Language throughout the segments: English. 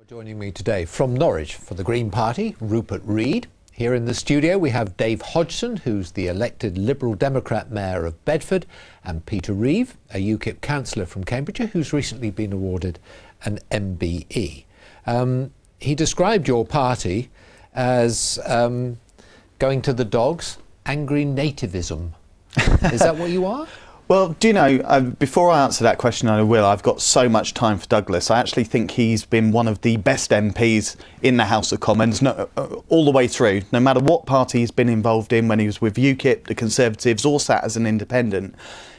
Joining me today from Norwich for the Green Party, Rupert Read. Here in the studio we have Dave Hodgson, who's the elected Liberal Democrat Mayor of Bedford, and Peter Reeve, a UKIP councillor from Cambridgeshire, who's recently been awarded an MBE. He described your party as going to the dogs, angry nativism. Is that what you are? Well, do you know, before I answer that question, and I will, I've got so much time for Douglas. I actually think he's been one of the best MPs in the House of Commons all the way through, no matter what party he's been involved in, when he was with UKIP, the Conservatives, or sat as an independent.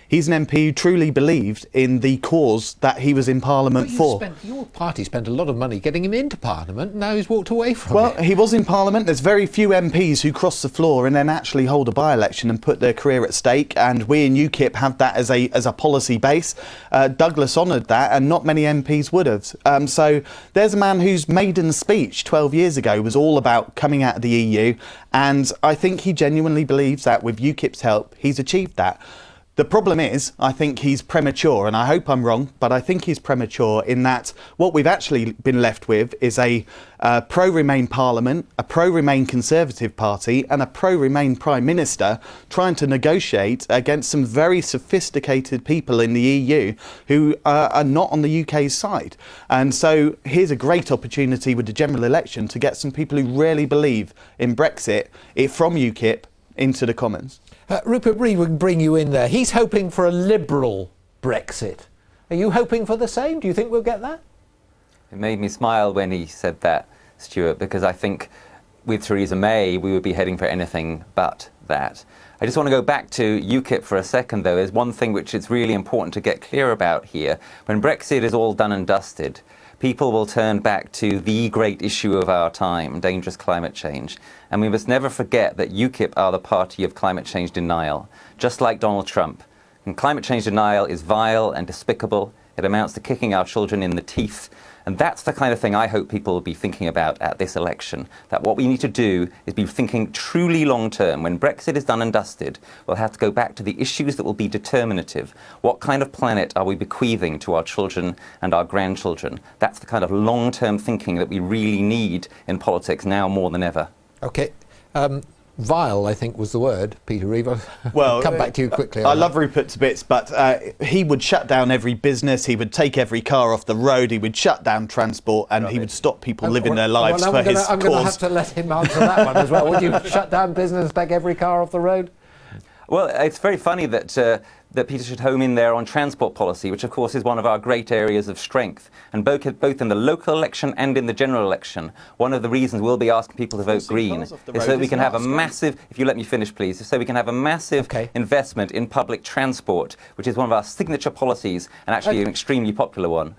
He's an MP who truly believed in the cause that he was in Parliament for. Your party spent a lot of money getting him into Parliament, and now he's walked away from it. Well, he was in Parliament. There's very few MPs who cross the floor and then actually hold a by-election and put their career at stake, and we in UKIP have that as a policy base. Douglas honoured that, and not many MPs would have. So there's a man whose maiden speech 12 years ago was all about coming out of the EU, and I think he genuinely believes that with UKIP's help, he's achieved that. The problem is, I think he's premature, and I hope I'm wrong, but I think he's premature in that what we've actually been left with is a pro-Remain Parliament, a pro-Remain Conservative Party, and a pro-Remain Prime Minister trying to negotiate against some very sophisticated people in the EU who are not on the UK's side. And so here's a great opportunity with the general election to get some people who really believe in Brexit from UKIP into the Commons. Rupert Read would bring you in there. He's hoping for a liberal Brexit. Are you hoping for the same? Do you think we'll get that? It made me smile when he said that, Stuart, because I think with Theresa May we would be heading for anything but that. I just want to go back to UKIP for a second, though. There's one thing which is really important to get clear about here. When Brexit is all done and dusted, people will turn back to the great issue of our time, dangerous climate change. And we must never forget that UKIP are the party of climate change denial, just like Donald Trump. And climate change denial is vile and despicable. It amounts to kicking our children in the teeth. And that's the kind of thing I hope people will be thinking about at this election, that what we need to do is be thinking truly long term. When Brexit is done and dusted, we'll have to go back to the issues that will be determinative. What kind of planet are we bequeathing to our children and our grandchildren? That's the kind of long-term thinking that we really need in politics now more than ever. OK. Vile, I think, was the word, Peter Reeve. Well, come back to you quickly. I love Rupert to bits, but he would shut down every business, he would take every car off the road, he would shut down transport, and he would stop people living their lives for his cause. I'm going to have to let him answer that one as well. Would you shut down business, take every car off the road? Well, it's very funny that Peter should home in there on transport policy, which of course is one of our great areas of strength. And both in the local election and in the general election, one of the reasons we'll be asking people to vote Green is so we can have a massive, if you let me finish please, so we can have a massive investment in public transport, which is one of our signature policies and actually an extremely popular one.